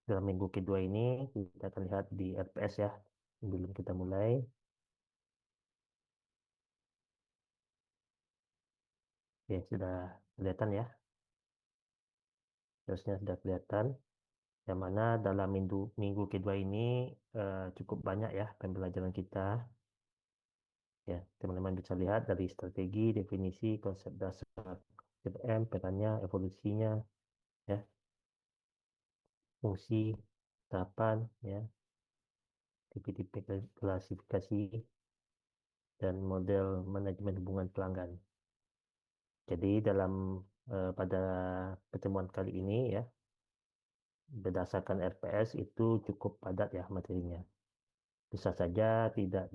Dalam minggu kedua ini kita akan lihat di RPS ya. Sebelum kita mulai, ya sudah kelihatan ya. Terusnya sudah kelihatan. Yang mana dalam minggu kedua ini cukup banyak ya pembelajaran kita. Ya, teman-teman bisa lihat dari strategi, definisi, konsep dasar CRM, petanya, evolusinya, ya, fungsi, tahapan, ya, tipe-tipe klasifikasi, dan model manajemen hubungan pelanggan. Jadi pada pertemuan kali ini ya, berdasarkan RPS itu cukup padat ya materinya. Bisa saja tidak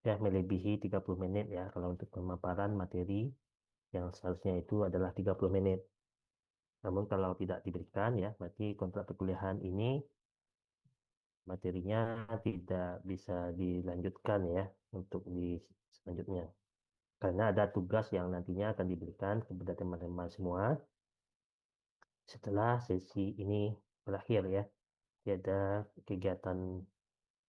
ya melebihi 30 menit ya kalau untuk pemaparan materi yang seharusnya itu adalah 30 menit. Namun kalau tidak diberikan ya, berarti kontrak perkuliahan ini materinya tidak bisa dilanjutkan ya untuk di selanjutnya. Karena ada tugas yang nantinya akan diberikan kepada teman-teman semua setelah sesi ini berakhir ya. Ada kegiatan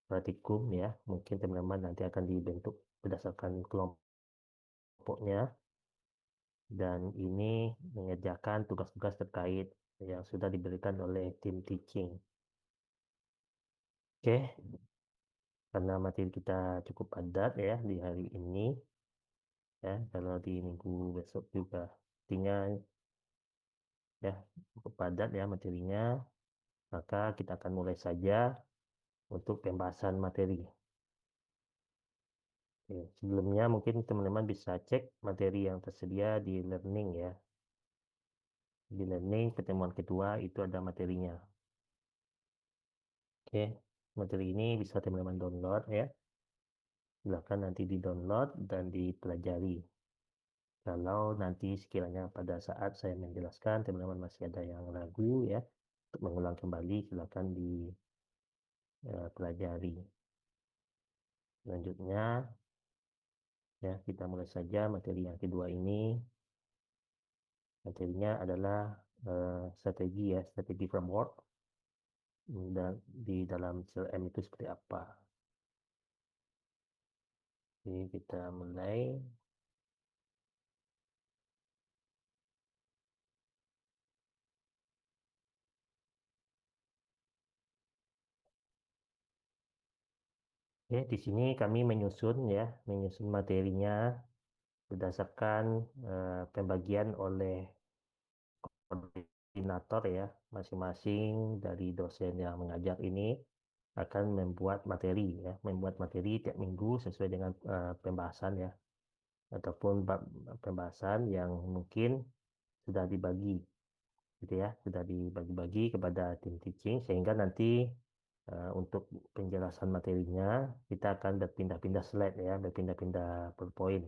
praktikum ya, mungkin teman-teman nanti akan dibentuk berdasarkan kelompoknya dan ini mengerjakan tugas-tugas terkait yang sudah diberikan oleh tim teaching. Oke, karena materi kita cukup padat ya di hari ini ya, kalau di minggu besok juga artinya ya cukup padat ya materinya, maka kita akan mulai saja untuk pembahasan materi. Oke, sebelumnya mungkin teman-teman bisa cek materi yang tersedia di learning ya. Di learning pertemuan kedua itu ada materinya. Oke, materi ini bisa teman-teman download ya. Silakan nanti di-download dan dipelajari. Kalau nanti sekiranya pada saat saya menjelaskan teman-teman masih ada yang ragu ya untuk mengulang kembali, silakan dipelajari. Selanjutnya ya kita mulai saja materi yang kedua ini. Materinya adalah strategi ya, strategi framework dan di dalam CRM itu seperti apa. Jadi kita mulai. Ya, di sini kami menyusun materinya berdasarkan pembagian oleh koordinator ya, masing-masing dari dosen yang mengajar ini akan membuat materi tiap minggu sesuai dengan pembahasan ya, ataupun bab pembahasan yang mungkin sudah dibagi, gitu ya, sudah dibagi-bagi kepada tim teaching sehingga nanti untuk penjelasan materinya kita akan berpindah-pindah slide ya, berpindah-pindah PowerPoint.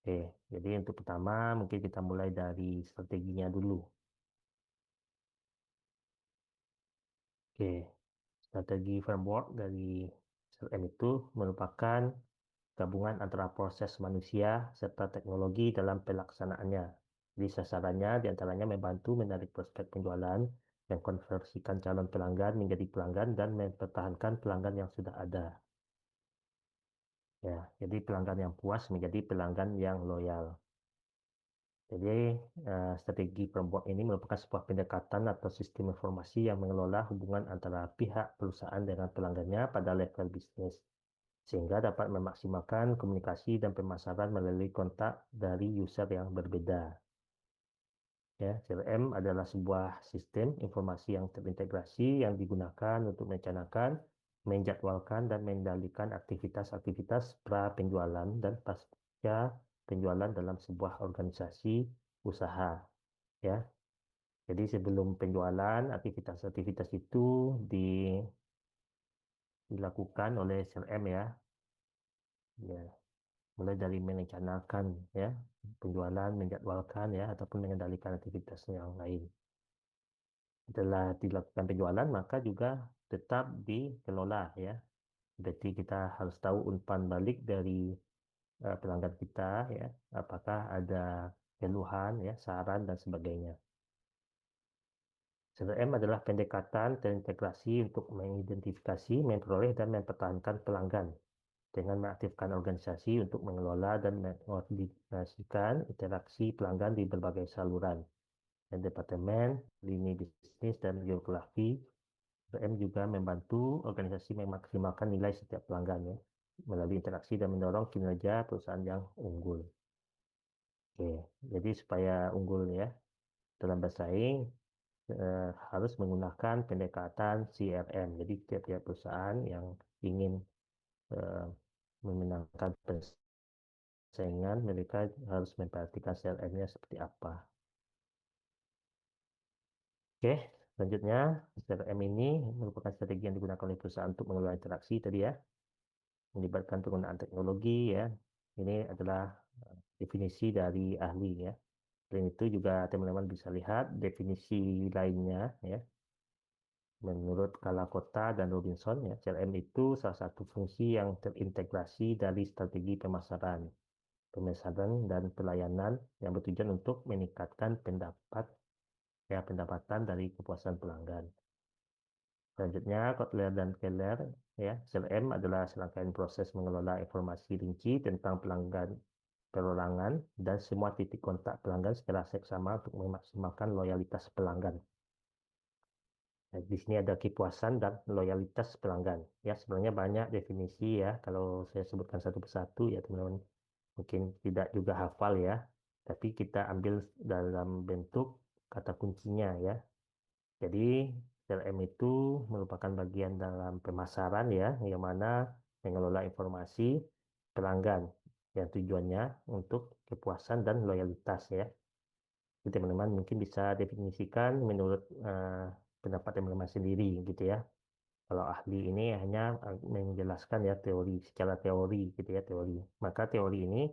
Oke, jadi untuk pertama mungkin kita mulai dari strateginya dulu. Oke, strategi framework dari CRM itu merupakan gabungan antara proses manusia serta teknologi dalam pelaksanaannya. Jadi sasarannya diantaranya membantu menarik prospek penjualan, mengkonversikan calon pelanggan menjadi pelanggan, dan mempertahankan pelanggan yang sudah ada. Ya, jadi pelanggan yang puas menjadi pelanggan yang loyal. Jadi, strategi framework ini merupakan sebuah pendekatan atau sistem informasi yang mengelola hubungan antara pihak perusahaan dengan pelanggannya pada level bisnis, sehingga dapat memaksimalkan komunikasi dan pemasaran melalui kontak dari user yang berbeda. Ya, CRM adalah sebuah sistem informasi yang terintegrasi yang digunakan untuk merencanakan, menjadwalkan, dan mengendalikan aktivitas-aktivitas pra-penjualan dan pasca penjualan dalam sebuah organisasi usaha. Ya, jadi sebelum penjualan, aktivitas-aktivitas itu dilakukan oleh CRM ya. Ya, mulai dari merencanakan ya penjualan, menjadwalkan ya ataupun mengendalikan aktivitas yang lain. Setelah dilakukan penjualan, maka juga tetap dikelola ya. Berarti kita harus tahu umpan balik dari pelanggan kita ya, apakah ada keluhan ya, saran dan sebagainya. CRM adalah pendekatan terintegrasi untuk mengidentifikasi, memperoleh, dan mempertahankan pelanggan dengan mengaktifkan organisasi untuk mengelola dan mengkoordinasikan interaksi pelanggan di berbagai saluran dan departemen, lini bisnis, dan geografi. CRM juga membantu organisasi memaksimalkan nilai setiap pelanggan ya, melalui interaksi dan mendorong kinerja perusahaan yang unggul. Oke, jadi supaya unggul ya dalam bersaing harus menggunakan pendekatan CRM. Jadi tiap-tiap perusahaan yang ingin eh, memenangkan persaingan, mereka harus memperhatikan CRM-nya seperti apa. Oke, selanjutnya CRM ini merupakan strategi yang digunakan oleh perusahaan untuk mengelola interaksi tadi ya, melibatkan penggunaan teknologi ya. Ini adalah definisi dari ahli ya. Selain itu juga teman-teman bisa lihat definisi lainnya ya. Menurut Kalakota dan Robinson, ya, CRM itu salah satu fungsi yang terintegrasi dari strategi pemasaran dan pelayanan yang bertujuan untuk meningkatkan pendapatan dari kepuasan pelanggan. Selanjutnya, Kotler dan Keller, ya, CRM adalah serangkaian proses mengelola informasi rinci tentang pelanggan perorangan dan semua titik kontak pelanggan secara seksama untuk memaksimalkan loyalitas pelanggan. Nah, di sini ada kepuasan dan loyalitas pelanggan. Ya, sebenarnya banyak definisi ya. Kalau saya sebutkan satu persatu ya teman-teman mungkin tidak juga hafal ya. Tapi kita ambil dalam bentuk kata kuncinya ya. Jadi CRM itu merupakan bagian dalam pemasaran ya, yang mana mengelola informasi pelanggan yang tujuannya untuk kepuasan dan loyalitas ya. Jadi teman-teman mungkin bisa definisikan menurut pendapat teman-teman sendiri gitu ya. Kalau ahli ini hanya menjelaskan ya teori secara teori gitu ya teori. Maka teori ini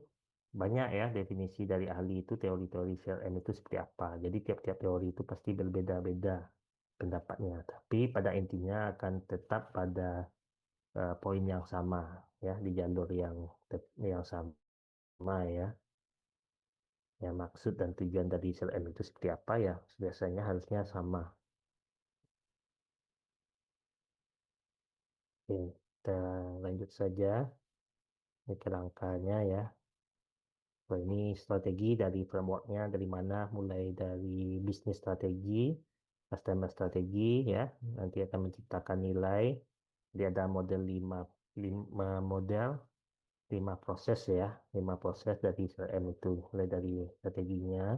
banyak ya definisi dari ahli itu teori-teori CRM itu seperti apa. Jadi tiap-tiap teori itu pasti berbeda-beda pendapatnya. Tapi pada intinya akan tetap pada poin yang sama ya di jalur yang sama ya. Ya maksud dan tujuan dari CRM itu seperti apa ya biasanya harusnya sama. Oke, kita lanjut saja. Ini kerangkanya ya. Wah, ini strategi dari frameworknya dari mana? Mulai dari bisnis strategi, customer strategi ya. Nanti akan menciptakan nilai. Jadi ada model 5 model, 5 proses ya. 5 proses dari CRM itu. Mulai dari strateginya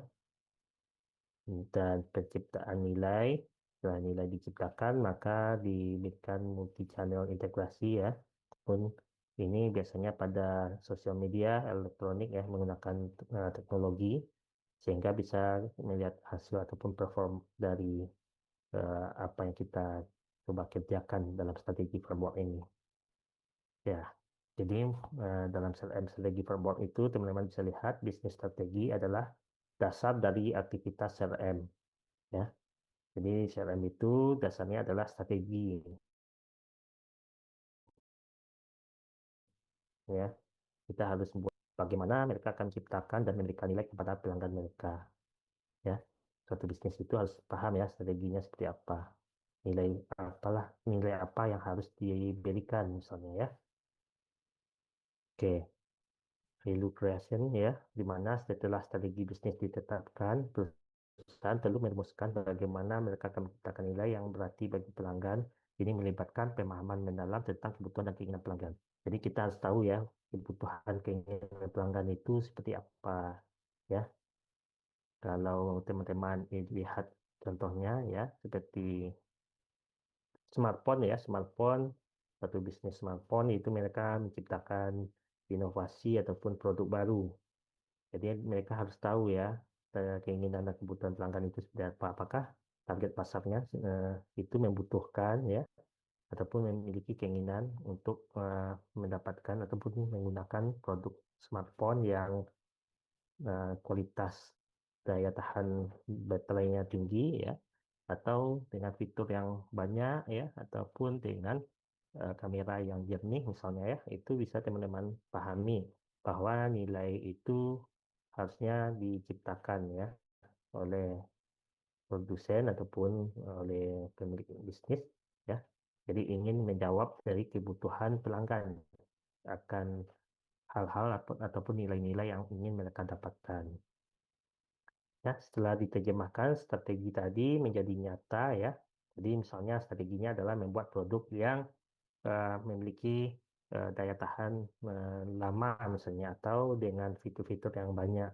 dan penciptaan nilai. Setelah nilai diciptakan, maka diberikan multi channel integrasi ya. Pun ini biasanya pada sosial media elektronik ya menggunakan teknologi sehingga bisa melihat hasil ataupun perform dari apa yang kita coba kerjakan dalam strategi framework ini. Ya, jadi dalam strategi framework itu teman-teman bisa lihat bisnis strategi adalah dasar dari aktivitas CRM ya. Jadi CRM itu dasarnya adalah strategi ya. Kita harus buat bagaimana mereka akan ciptakan dan memberikan nilai kepada pelanggan mereka ya. Suatu bisnis itu harus paham ya strateginya seperti apa, nilai apa yang harus diberikan misalnya ya. Oke, value creation ya, di mana setelah strategi bisnis ditetapkan, perusahaan perlu merumuskan bagaimana mereka akan menciptakan nilai yang berarti bagi pelanggan. Ini melibatkan pemahaman mendalam tentang kebutuhan dan keinginan pelanggan. Jadi kita harus tahu ya kebutuhan keinginan pelanggan itu seperti apa ya. Kalau teman-teman lihat contohnya ya seperti smartphone ya, satu bisnis smartphone itu mereka menciptakan inovasi ataupun produk baru. Jadi mereka harus tahu ya keinginan dan kebutuhan pelanggan itu seperti apa. Apakah target pasarnya itu membutuhkan ya ataupun memiliki keinginan untuk mendapatkan ataupun menggunakan produk smartphone yang kualitas daya tahan baterainya tinggi ya atau dengan fitur yang banyak ya ataupun dengan kamera yang jernih misalnya ya itu bisa teman-teman pahami bahwa nilai itu harusnya diciptakan ya oleh produsen ataupun oleh pemilik bisnis, ya. Jadi ingin menjawab dari kebutuhan pelanggan akan hal-hal ataupun nilai-nilai yang ingin mereka dapatkan. Ya, setelah diterjemahkan strategi tadi menjadi nyata, ya. Jadi misalnya strateginya adalah membuat produk yang memiliki daya tahan lama misalnya, atau dengan fitur-fitur yang banyak.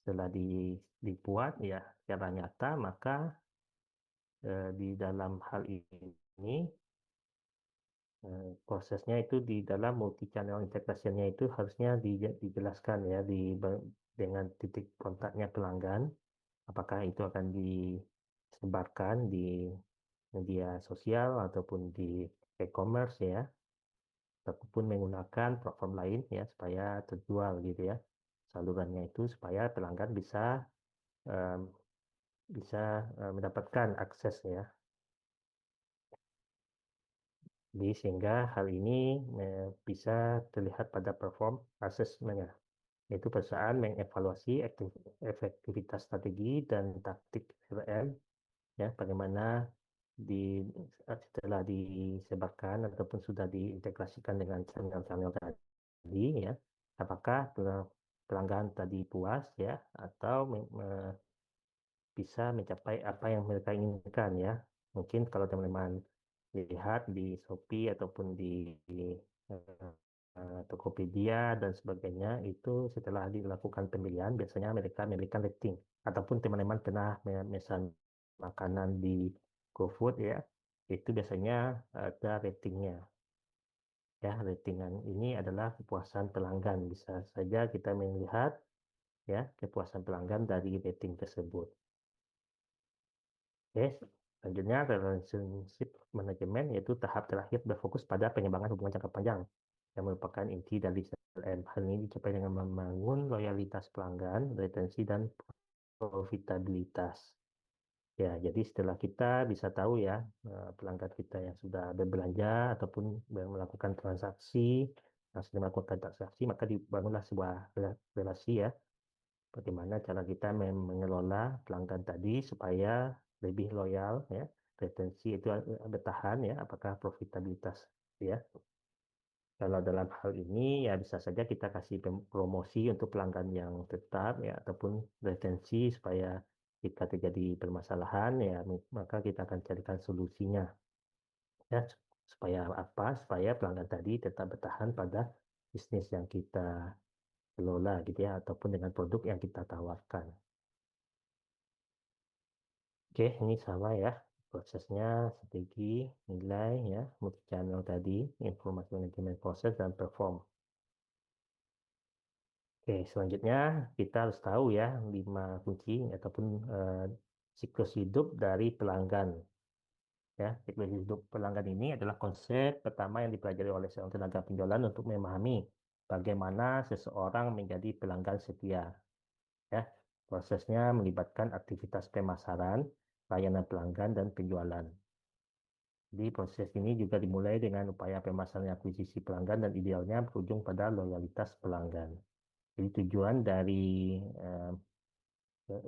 Setelah dibuat ya secara nyata, maka di dalam hal ini prosesnya itu di dalam multi channel integration-nya itu harusnya dijelaskan ya dengan titik kontaknya pelanggan, apakah itu akan disebarkan di media sosial ataupun di e-commerce ya, ataupun menggunakan platform lain ya supaya terjual gitu ya. Salurannya itu supaya pelanggan bisa em, mendapatkan akses ya. Jadi sehingga hal ini bisa terlihat pada perform assessment ya, yaitu perusahaan mengevaluasi efektivitas strategi dan taktik CRM ya, bagaimana setelah disebarkan ataupun sudah diintegrasikan dengan channel-channel tadi ya, apakah pelanggan tadi puas ya atau bisa mencapai apa yang mereka inginkan ya. Mungkin kalau teman-teman lihat di Shopee ataupun di Tokopedia dan sebagainya, itu setelah dilakukan pembelian biasanya mereka memberikan rating, ataupun teman-teman pernah memesan makanan di GoFood ya, itu biasanya ada ratingnya ya. Ratingan ini adalah kepuasan pelanggan, bisa saja kita melihat ya kepuasan pelanggan dari rating tersebut. Oke, selanjutnya relationship management, yaitu tahap terakhir berfokus pada pengembangan hubungan jangka panjang yang merupakan inti dari CRM. Hal ini dicapai dengan membangun loyalitas pelanggan, retensi, dan profitabilitas. Ya, jadi setelah kita bisa tahu ya pelanggan kita yang sudah berbelanja ataupun melakukan transaksi, sudah melakukan transaksi, maka dibangunlah sebuah relasi ya. Bagaimana cara kita mengelola pelanggan tadi supaya lebih loyal ya, retensi itu bertahan ya, apakah profitabilitas ya. Kalau dalam hal ini ya bisa saja kita kasih promosi untuk pelanggan yang tetap ya, ataupun retensi supaya jika terjadi permasalahan ya maka kita akan carikan solusinya ya, supaya apa? Supaya pelanggan tadi tetap bertahan pada bisnis yang kita kelola gitu ya, ataupun dengan produk yang kita tawarkan. Oke, ini sama ya prosesnya, strategi, nilai ya, multi channel tadi, informasi manajemen proses dan perform. Oke, selanjutnya kita harus tahu ya 5 kunci ataupun siklus hidup dari pelanggan. Ya, siklus hidup pelanggan ini adalah konsep pertama yang dipelajari oleh seorang tenaga penjualan untuk memahami bagaimana seseorang menjadi pelanggan setia. Ya, prosesnya melibatkan aktivitas pemasaran, layanan pelanggan, dan penjualan. Jadi proses ini juga dimulai dengan upaya pemasaran akuisisi pelanggan dan idealnya berujung pada loyalitas pelanggan. Jadi tujuan dari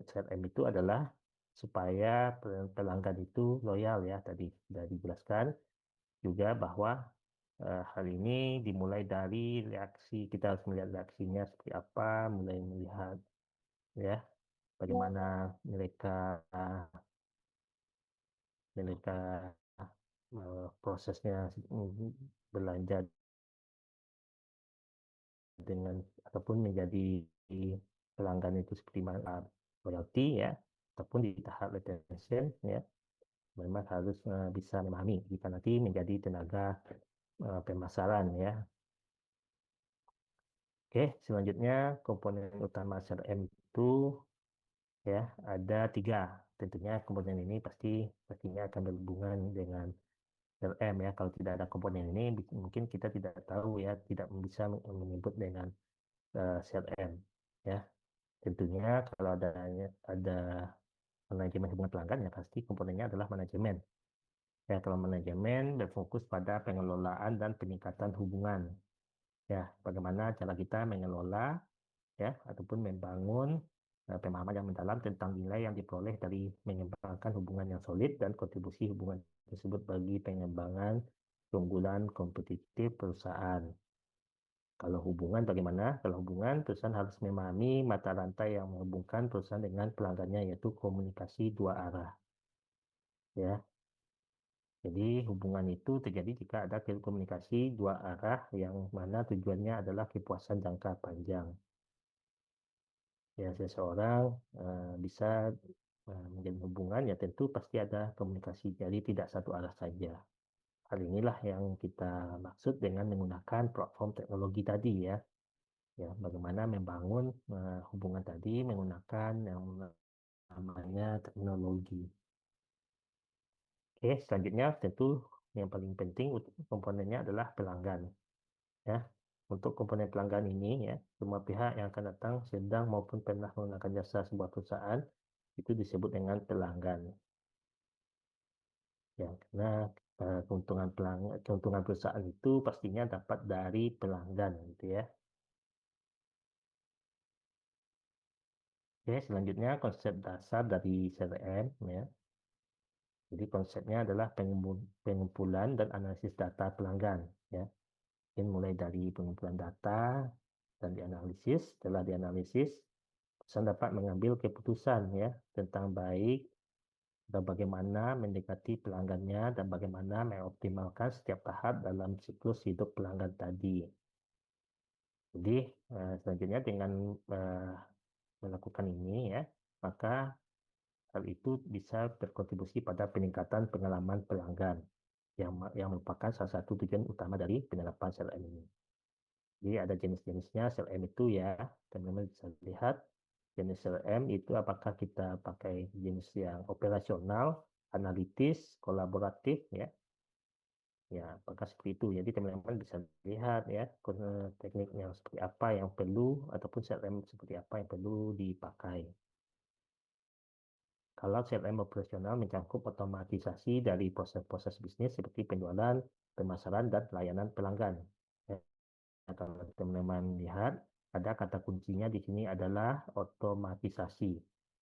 CRM itu adalah supaya pelanggan itu loyal ya, tadi sudah dijelaskan juga bahwa hal ini dimulai dari reaksi, kita harus melihat reaksinya seperti apa, mulai melihat ya bagaimana mereka mereka prosesnya belanja dengan ataupun menjadi pelanggan itu seperti loyalty ya, ataupun di tahap retention ya, memang harus bisa memahami jika nanti menjadi tenaga pemasaran ya. Oke, selanjutnya komponen utama CRM itu ya ada 3. Tentunya komponen ini pastinya akan berhubungan dengan CRM ya. Kalau tidak ada komponen ini mungkin kita tidak tahu ya, tidak bisa menyebut dengan CRM ya. Tentunya kalau ada manajemen hubungan pelanggan ya pasti komponennya adalah manajemen. Ya, kalau manajemen berfokus pada pengelolaan dan peningkatan hubungan. Ya, bagaimana cara kita mengelola ya ataupun membangun pemahaman yang mendalam tentang nilai yang diperoleh dari mengembangkan hubungan yang solid dan kontribusi hubungan tersebut bagi pengembangan keunggulan kompetitif perusahaan. Kalau hubungan bagaimana? Kalau hubungan, perusahaan harus memahami mata rantai yang menghubungkan perusahaan dengan pelanggannya, yaitu komunikasi dua arah. Ya, jadi hubungan itu terjadi jika ada komunikasi dua arah yang mana tujuannya adalah kepuasan jangka panjang. Ya, seseorang bisa menjalin hubungan ya tentu pasti ada komunikasi, jadi tidak satu arah saja. Hal inilah yang kita maksud dengan menggunakan platform teknologi tadi ya. Ya, bagaimana membangun hubungan tadi menggunakan yang namanya teknologi. Oke, selanjutnya tentu yang paling penting komponennya adalah pelanggan. Ya, untuk komponen pelanggan ini ya, semua pihak yang akan datang sedang maupun pernah menggunakan jasa sebuah perusahaan itu disebut dengan pelanggan. Ya, karena keuntungan perusahaan itu pastinya dapat dari pelanggan gitu ya. Oke, selanjutnya konsep dasar dari CRM ya. Jadi konsepnya adalah pengumpulan dan analisis data pelanggan ya. Mungkin mulai dari pengumpulan data dan dianalisis. Setelah dianalisis, perusahaan dapat mengambil keputusan ya tentang baik dan bagaimana mendekati pelanggannya dan bagaimana mengoptimalkan setiap tahap dalam siklus hidup pelanggan tadi. Jadi selanjutnya dengan melakukan ini ya, maka hal itu bisa berkontribusi pada peningkatan pengalaman pelanggan yang merupakan salah satu tujuan utama dari penerapan CRM ini. Jadi ada jenis-jenisnya CRM itu ya, teman-teman bisa lihat jenis CRM itu apakah kita pakai jenis yang operasional, analitis, kolaboratif ya. Ya, apakah seperti itu. Jadi teman-teman bisa lihat ya teknik yang seperti apa yang perlu ataupun CRM seperti apa yang perlu dipakai. Kalau CRM operasional mencakup otomatisasi dari proses-proses bisnis seperti penjualan, pemasaran, dan layanan pelanggan. Ya, kalau teman-teman lihat, ada kata kuncinya di sini adalah otomatisasi.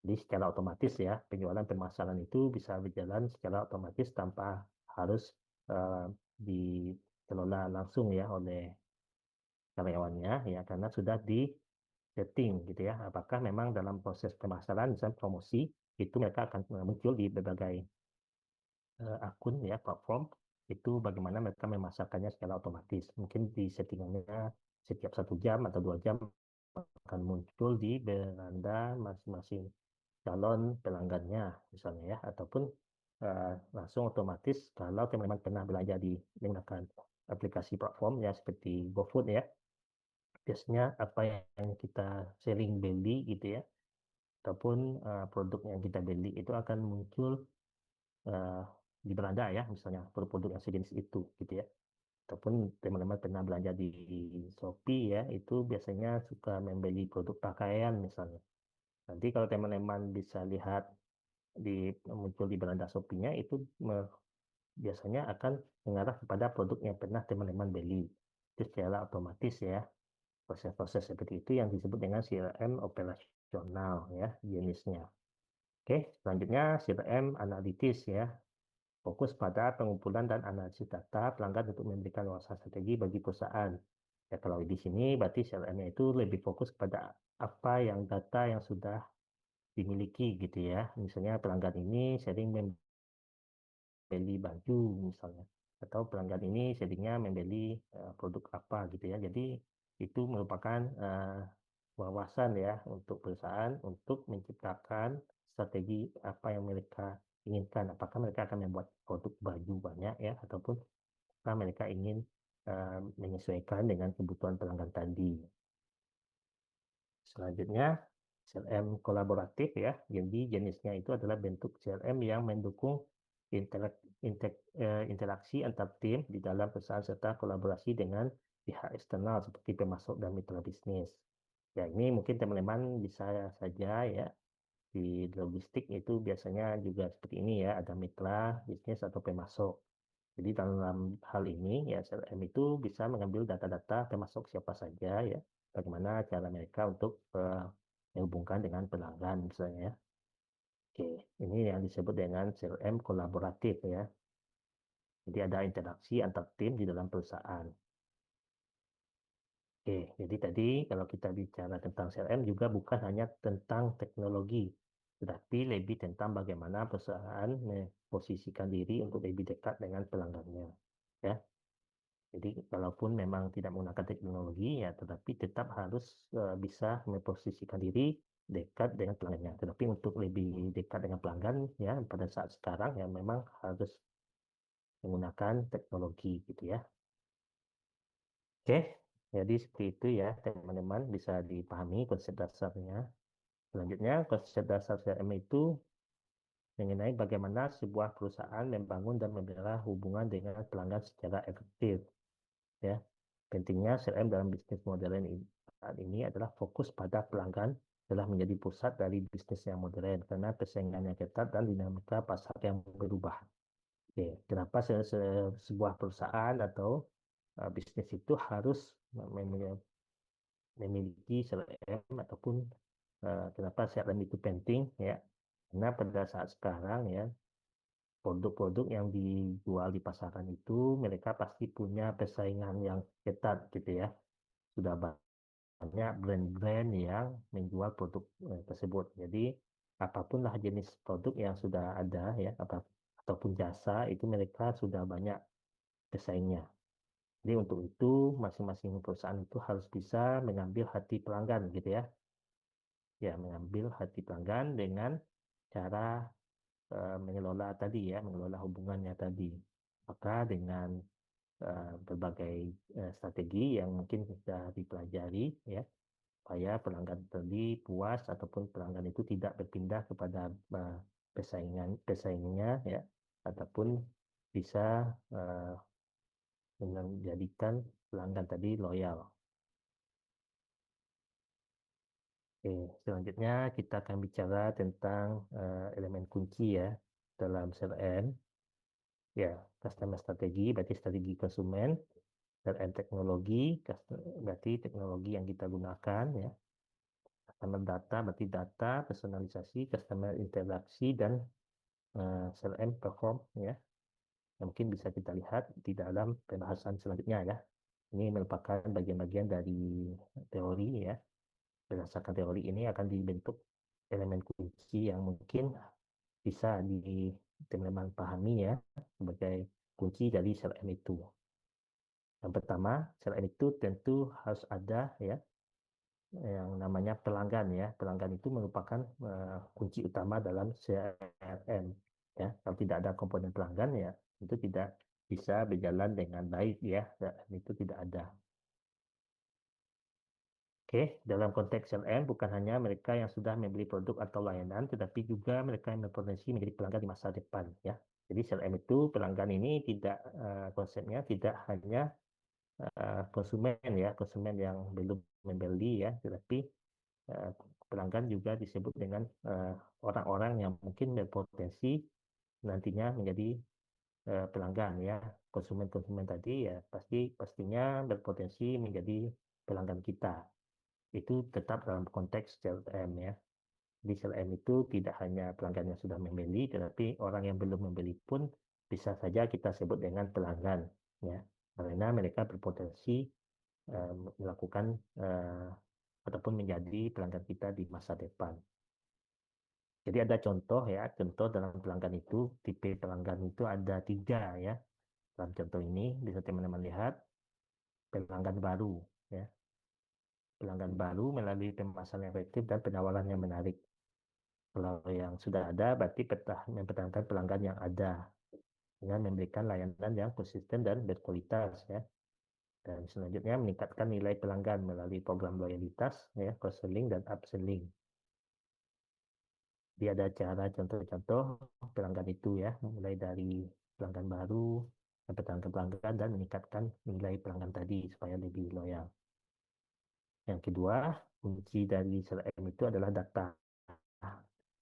Jadi secara otomatis ya, penjualan pemasaran itu bisa berjalan secara otomatis tanpa harus dikelola langsung ya oleh karyawannya ya karena sudah di setting gitu ya. Apakah memang dalam proses pemasaran misalnya promosi itu mereka akan muncul di berbagai akun ya platform itu bagaimana mereka memasarkannya secara otomatis. Mungkin di settingannya setiap 1 jam atau 2 jam akan muncul di beranda masing-masing calon pelanggannya misalnya ya ataupun langsung otomatis kalau teman-teman pernah belanja di menggunakan aplikasi platform ya seperti GoFood ya biasanya apa yang kita sering beli gitu ya ataupun produk yang kita beli itu akan muncul uh, di beranda ya misalnya produk-produk yang sejenis itu gitu ya ataupun teman-teman pernah belanja di Shopee ya itu biasanya suka membeli produk pakaian misalnya nanti kalau teman-teman bisa lihat muncul di beranda Shopee-nya itu biasanya akan mengarah kepada produk yang pernah teman-teman beli itu secara otomatis ya proses-proses seperti itu yang disebut dengan CRM operasional ya jenisnya. Oke, selanjutnya CRM analitis ya. Fokus pada pengumpulan dan analisis data pelanggan untuk memberikan wawasan strategi bagi perusahaan. Ya, kalau di sini berarti CRM-nya itu lebih fokus pada apa yang data yang sudah dimiliki gitu ya. Misalnya pelanggan ini sering membeli baju misalnya atau pelanggan ini seringnya membeli produk apa gitu ya. Jadi itu merupakan wawasan ya untuk perusahaan untuk menciptakan strategi apa yang mereka inginkan. Apakah mereka akan membuat produk baju banyak ya ataupun apakah mereka ingin menyesuaikan dengan kebutuhan pelanggan tadi. Selanjutnya CRM kolaboratif ya. Jadi jenisnya itu adalah bentuk CRM yang mendukung interaksi antar tim di dalam perusahaan serta kolaborasi dengan pihak eksternal seperti pemasok dan mitra bisnis. Ya, ini mungkin teman-teman bisa saja ya di logistik itu biasanya juga seperti ini ya, ada mitra bisnis atau pemasok. Jadi dalam hal ini ya CRM itu bisa mengambil data-data termasuk siapa saja ya, bagaimana cara mereka untuk menghubungkan dengan pelanggan misalnya ya. Oke, ini yang disebut dengan CRM kolaboratif ya. Jadi ada interaksi antar tim di dalam perusahaan. Oke, jadi tadi kalau kita bicara tentang CRM juga bukan hanya tentang teknologi, tetapi lebih tentang bagaimana perusahaan memposisikan diri untuk lebih dekat dengan pelanggannya. Ya, jadi walaupun memang tidak menggunakan teknologi ya, tetapi tetap harus bisa memposisikan diri dekat dengan pelanggannya. Tetapi untuk lebih dekat dengan pelanggan ya pada saat sekarang ya memang harus menggunakan teknologi gitu ya. Oke, jadi seperti itu ya teman-teman bisa dipahami konsep dasarnya. Selanjutnya konsep dasar CRM itu mengenai bagaimana sebuah perusahaan membangun dan membela hubungan dengan pelanggan secara efektif. Ya, pentingnya CRM dalam bisnis modern saat ini adalah fokus pada pelanggan telah menjadi pusat dari bisnis yang modern karena persaingan yang ketat dan dinamika pasar yang berubah. Oke, kenapa sebuah perusahaan atau bisnis itu harus memiliki CRM ataupun kenapa CRM itu penting ya? Karena pada saat sekarang ya produk-produk yang dijual di pasaran itu mereka pasti punya persaingan yang ketat gitu ya. Sudah banyak brand-brand yang menjual produk tersebut. Jadi apapun lah jenis produk yang sudah ada ya ataupun jasa itu mereka sudah banyak pesaingnya. Jadi untuk itu masing-masing perusahaan itu harus bisa mengambil hati pelanggan gitu ya. Ya, mengambil hati pelanggan dengan cara mengelola tadi ya, mengelola hubungannya tadi. Maka dengan berbagai strategi yang mungkin sudah dipelajari ya, supaya pelanggan tadi puas ataupun pelanggan itu tidak berpindah kepada pesaingnya ya, ataupun bisa menjadikan pelanggan tadi loyal. Oke, selanjutnya kita akan bicara tentang elemen kunci ya dalam CRM. Ya, customer strategi berarti strategi konsumen, CRM teknologi berarti teknologi yang kita gunakan ya. Customer data berarti data, personalisasi, customer interaksi dan CRM perform ya. Yang mungkin bisa kita lihat di dalam pembahasan selanjutnya ya. Ini merupakan bagian-bagian dari teori ya. Berdasarkan teori ini akan dibentuk elemen kunci yang mungkin bisa di teman-teman pahami ya sebagai kunci dari CRM itu. Yang pertama, CRM itu tentu harus ada ya yang namanya pelanggan ya. Pelanggan itu merupakan kunci utama dalam CRM ya. Kalau tidak ada komponen pelanggan ya itu tidak bisa berjalan dengan baik ya. Itu tidak ada. Oke, dalam konteks CRM bukan hanya mereka yang sudah membeli produk atau layanan, tetapi juga mereka yang berpotensi menjadi pelanggan di masa depan ya. Jadi CRM itu pelanggan ini tidak konsepnya tidak hanya konsumen ya, konsumen yang belum membeli ya, tetapi pelanggan juga disebut dengan orang-orang yang mungkin berpotensi nantinya menjadi pelanggan ya. Konsumen-konsumen tadi ya pastinya berpotensi menjadi pelanggan kita. Itu tetap dalam konteks CRM ya. Di CRM itu tidak hanya pelanggan yang sudah membeli, tetapi orang yang belum membeli pun bisa saja kita sebut dengan pelanggan ya. Karena mereka berpotensi melakukan ataupun menjadi pelanggan kita di masa depan. Jadi ada contoh ya, contoh dalam pelanggan itu, tipe pelanggan itu ada 3 ya. Dalam contoh ini bisa teman-teman lihat pelanggan baru ya. Pelanggan baru melalui pemasaran yang efektif dan penawaran yang menarik. Kalau yang sudah ada berarti mempertahankan pelanggan yang ada dengan memberikan layanan yang konsisten dan berkualitas ya. Dan selanjutnya meningkatkan nilai pelanggan melalui program loyalitas ya, cross-selling dan upselling. Dia ada cara contoh-contoh pelanggan itu ya, mulai dari pelanggan baru, mempertahankan pelanggan dan meningkatkan nilai pelanggan tadi supaya lebih loyal. Yang kedua, kunci dari CRM itu adalah data.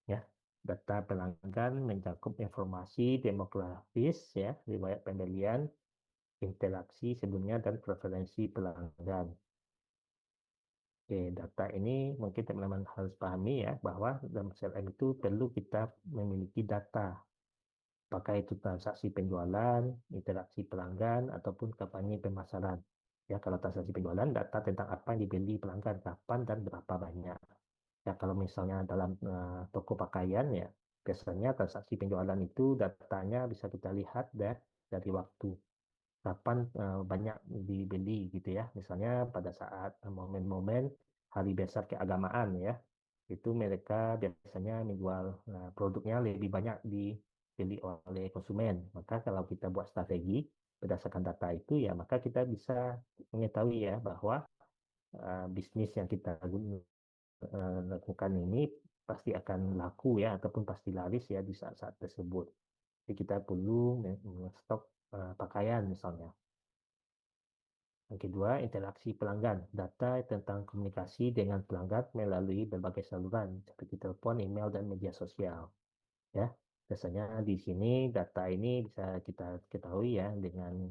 Ya, data pelanggan mencakup informasi demografis ya, riwayat pembelian, interaksi sebelumnya dan preferensi pelanggan. Oke, data ini mungkin teman-teman harus pahami ya, bahwa dalam CRM itu perlu kita memiliki data. Apakah itu transaksi penjualan, interaksi pelanggan, ataupun kampanye pemasaran. Ya, kalau transaksi penjualan, data tentang apa yang dibeli pelanggan, kapan, dan berapa banyak. Ya, kalau misalnya dalam toko pakaian ya, biasanya transaksi penjualan itu datanya bisa kita lihat dari waktu kapan banyak dibeli gitu ya. Misalnya pada saat momen-momen hari besar keagamaan ya, itu mereka biasanya menjual produknya lebih banyak dibeli oleh konsumen. Maka kalau kita buat strategi berdasarkan data itu ya, maka kita bisa mengetahui ya bahwa bisnis yang kita lakukan ini pasti akan laku ya, ataupun pasti laris ya di saat-saat tersebut. Jadi kita perlu stok pakaian misalnya. Yang kedua, interaksi pelanggan. Data tentang komunikasi dengan pelanggan melalui berbagai saluran seperti telepon, email, dan media sosial. Ya, biasanya di sini data ini bisa kita ketahui ya dengan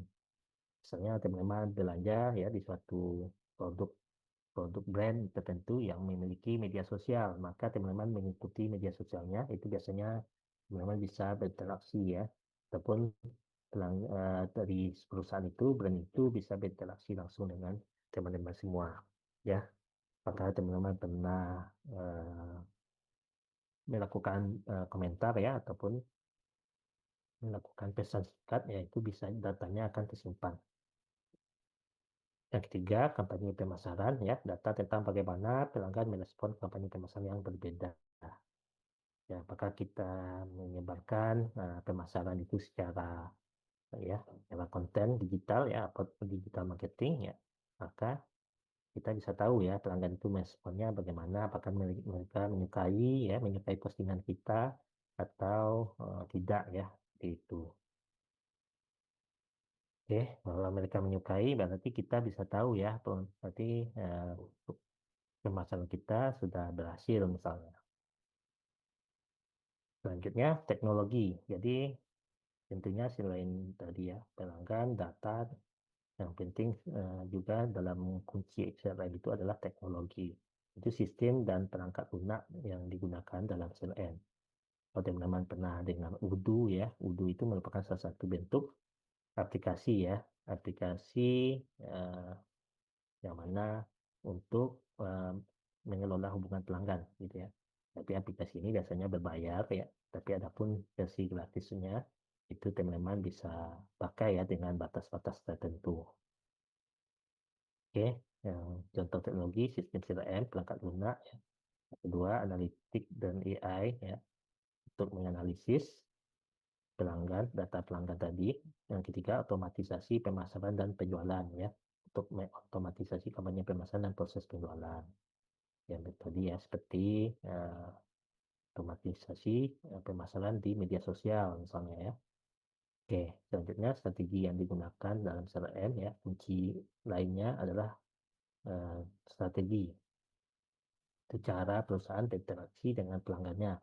misalnya teman-teman belanja ya di suatu produk produk brand tertentu yang memiliki media sosial, maka teman-teman mengikuti media sosialnya itu biasanya teman-teman bisa berinteraksi ya, ataupun dari perusahaan itu, brand itu bisa berinteraksi langsung dengan teman-teman semua. Ya, apakah teman-teman pernah melakukan komentar ya, ataupun melakukan pesan singkat, ya itu bisa datanya akan tersimpan. Yang ketiga, kampanye pemasaran ya, data tentang bagaimana pelanggan merespon kampanye pemasaran yang berbeda. Ya, apakah kita menyebarkan pemasaran itu secara konten digital ya, atau digital marketing ya, maka kita bisa tahu ya pelanggan itu meresponnya bagaimana, apakah mereka menyukai postingan kita atau tidak ya, seperti itu. Oke, kalau mereka menyukai berarti kita bisa tahu ya, berarti pemasaran kita sudah berhasil misalnya. Selanjutnya teknologi. Jadi tentunya selain tadi ya pelanggan, data, yang penting juga dalam kunci CRM itu adalah teknologi. Itu sistem dan perangkat lunak yang digunakan dalam CRM. Kalau teman-teman pernah dengar Odoo ya, Odoo itu merupakan salah satu bentuk aplikasi ya, aplikasi uh, yang mana untuk mengelola hubungan pelanggan gitu ya. Tapi aplikasi ini biasanya berbayar ya, tapi adapun versi gratisnya itu teman-teman bisa pakai ya dengan batas-batas tertentu. Oke, yang contoh teknologi sistem CRM, perangkat lunak ya. Yang kedua, analitik dan AI ya, untuk menganalisis pelanggan, data pelanggan tadi. Yang ketiga, otomatisasi pemasaran dan penjualan ya, untuk mengotomatisasi kampanye pemasaran dan proses penjualan. Yang tadi ya, seperti otomatisasi pemasaran di media sosial misalnya ya. Oke, selanjutnya strategi yang digunakan dalam CRM ya, kunci lainnya adalah strategi. Itu cara perusahaan berinteraksi dengan pelanggannya.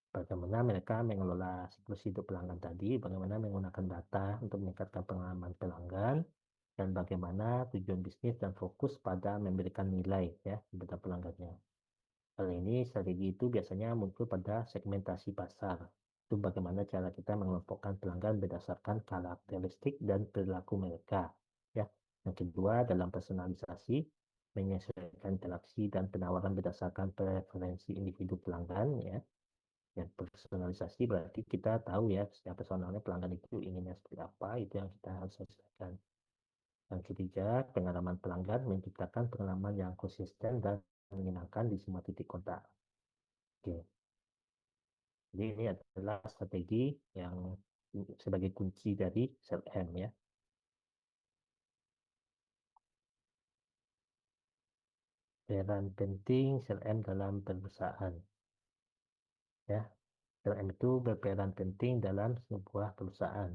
Bagaimana mereka mengelola siklus hidup pelanggan tadi, bagaimana menggunakan data untuk meningkatkan pengalaman pelanggan, dan bagaimana tujuan bisnis dan fokus pada memberikan nilai ya kepada pelanggannya. Hal ini strategi itu biasanya muncul pada segmentasi pasar. Itu bagaimana cara kita mengelompokkan pelanggan berdasarkan karakteristik dan perilaku mereka. Ya. Yang kedua, dalam personalisasi, menyesuaikan interaksi dan penawaran berdasarkan preferensi individu pelanggan ya. Yang personalisasi berarti kita tahu ya secara personalnya pelanggan itu inginnya seperti apa, itu yang kita harus sesuaikan. Yang ketiga, pengalaman pelanggan menciptakan pengalaman yang konsisten dan menyenangkan di semua titik kontak. Oke. Jadi ini adalah strategi yang sebagai kunci dari CRM ya. Peran penting CRM dalam perusahaan ya. CRM itu berperan penting dalam sebuah perusahaan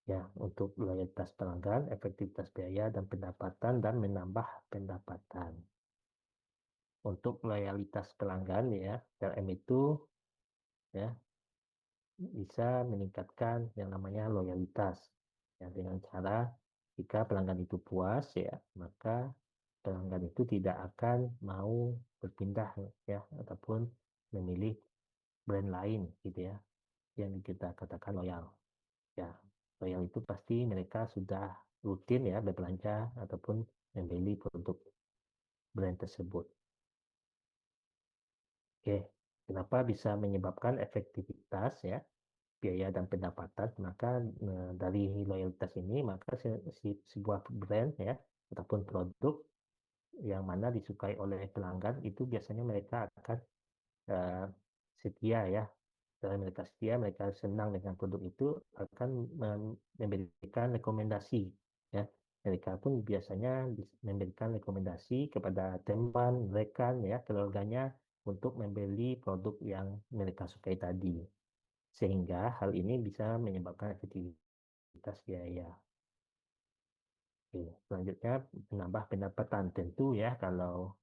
ya, untuk loyalitas pelanggan, efektivitas biaya dan pendapatan, dan menambah pendapatan. Untuk loyalitas pelanggan ya, CRM itu ya bisa meningkatkan yang namanya loyalitas ya, dengan cara jika pelanggan itu puas ya, maka pelanggan itu tidak akan mau berpindah ya ataupun memilih brand lain gitu ya yang kita katakan loyal. Ya, loyal itu pasti mereka sudah rutin ya berbelanja ataupun membeli produk brand tersebut. Oke, kenapa bisa menyebabkan efektivitas ya, biaya dan pendapatan? Maka dari loyalitas ini maka sebuah brand ya ataupun produk yang mana disukai oleh pelanggan itu biasanya mereka akan eh, setia ya. Setelah mereka setia, mereka senang dengan produk itu akan memberikan rekomendasi ya. Mereka pun biasanya memberikan rekomendasi kepada teman, rekan ya, keluarganya untuk membeli produk yang mereka sukai tadi. Sehingga hal ini bisa menyebabkan efektivitas biaya. Oke, selanjutnya menambah pendapatan tentu ya kalau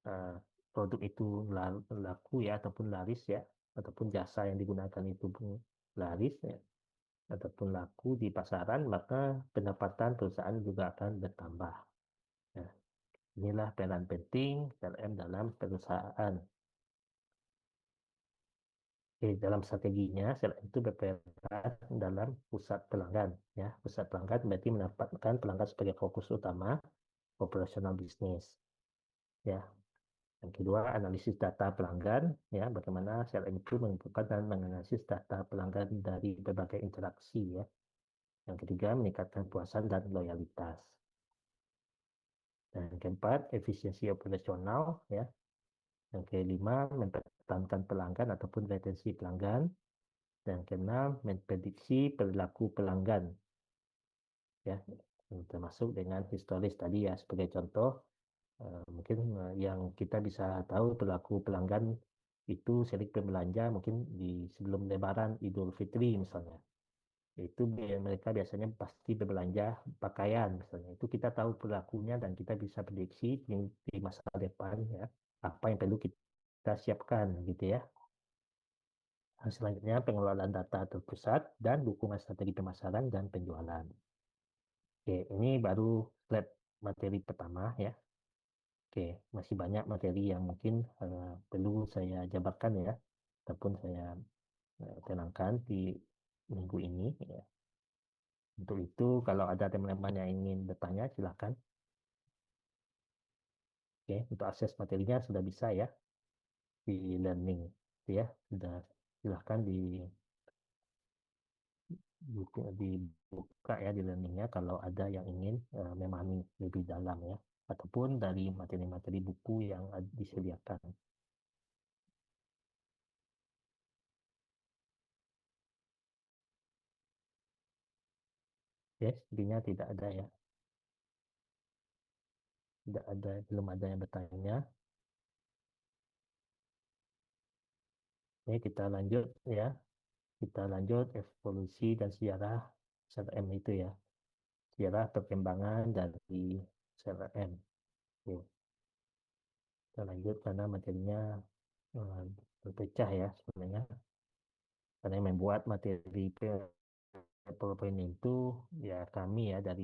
eh, produk itu laku ya ataupun laris ya ataupun jasa yang digunakan itu pun laris ya ataupun laku di pasaran maka pendapatan perusahaan juga akan bertambah. Nah, inilah peran penting CRM dalam perusahaan. Dalam strateginya CRM itu berperan dalam pusat pelanggan ya. Pusat pelanggan berarti menempatkan pelanggan sebagai fokus utama operasional bisnis ya. Yang kedua, analisis data pelanggan, ya, bagaimana CRM itu mengumpulkan dan menganalisis data pelanggan dari berbagai interaksi, ya. Yang ketiga, meningkatkan puasan dan loyalitas. Dan yang keempat, efisiensi operasional, ya. Yang kelima, mempertahankan pelanggan ataupun retensi pelanggan. Dan yang keenam, memprediksi perilaku pelanggan, ya. Termasuk dengan historis tadi ya, sebagai contoh, mungkin yang kita bisa tahu perilaku pelanggan itu sering berbelanja mungkin di sebelum Lebaran Idul Fitri misalnya. Itu mereka biasanya pasti berbelanja pakaian misalnya. Itu kita tahu perilakunya dan kita bisa prediksi di masa depan ya apa yang perlu kita siapkan gitu ya. Selanjutnya pengelolaan data terpusat dan dukungan strategi pemasaran dan penjualan. Oke, ini baru slide materi pertama ya. Oke, masih banyak materi yang mungkin perlu saya jabarkan ya, ataupun saya tenangkan di minggu ini. Ya. Untuk itu, kalau ada teman-teman yang ingin bertanya, silakan. Oke, untuk akses materinya sudah bisa ya di learning, ya sudah silahkan dibuka ya di learningnya kalau ada yang ingin memahami lebih dalam ya, ataupun dari materi-materi buku yang disediakan. Ya, sepertinya tidak ada ya. Tidak ada, belum ada yang bertanya. Oke, kita lanjut ya. Kita lanjut evolusi dan sejarah CRM itu ya. Sejarah perkembangan dari CRM. Oke, kita lanjut karena materinya eh, berpecah ya sebenarnya. Karena yang membuat materi PowerPoint itu ya kami ya dari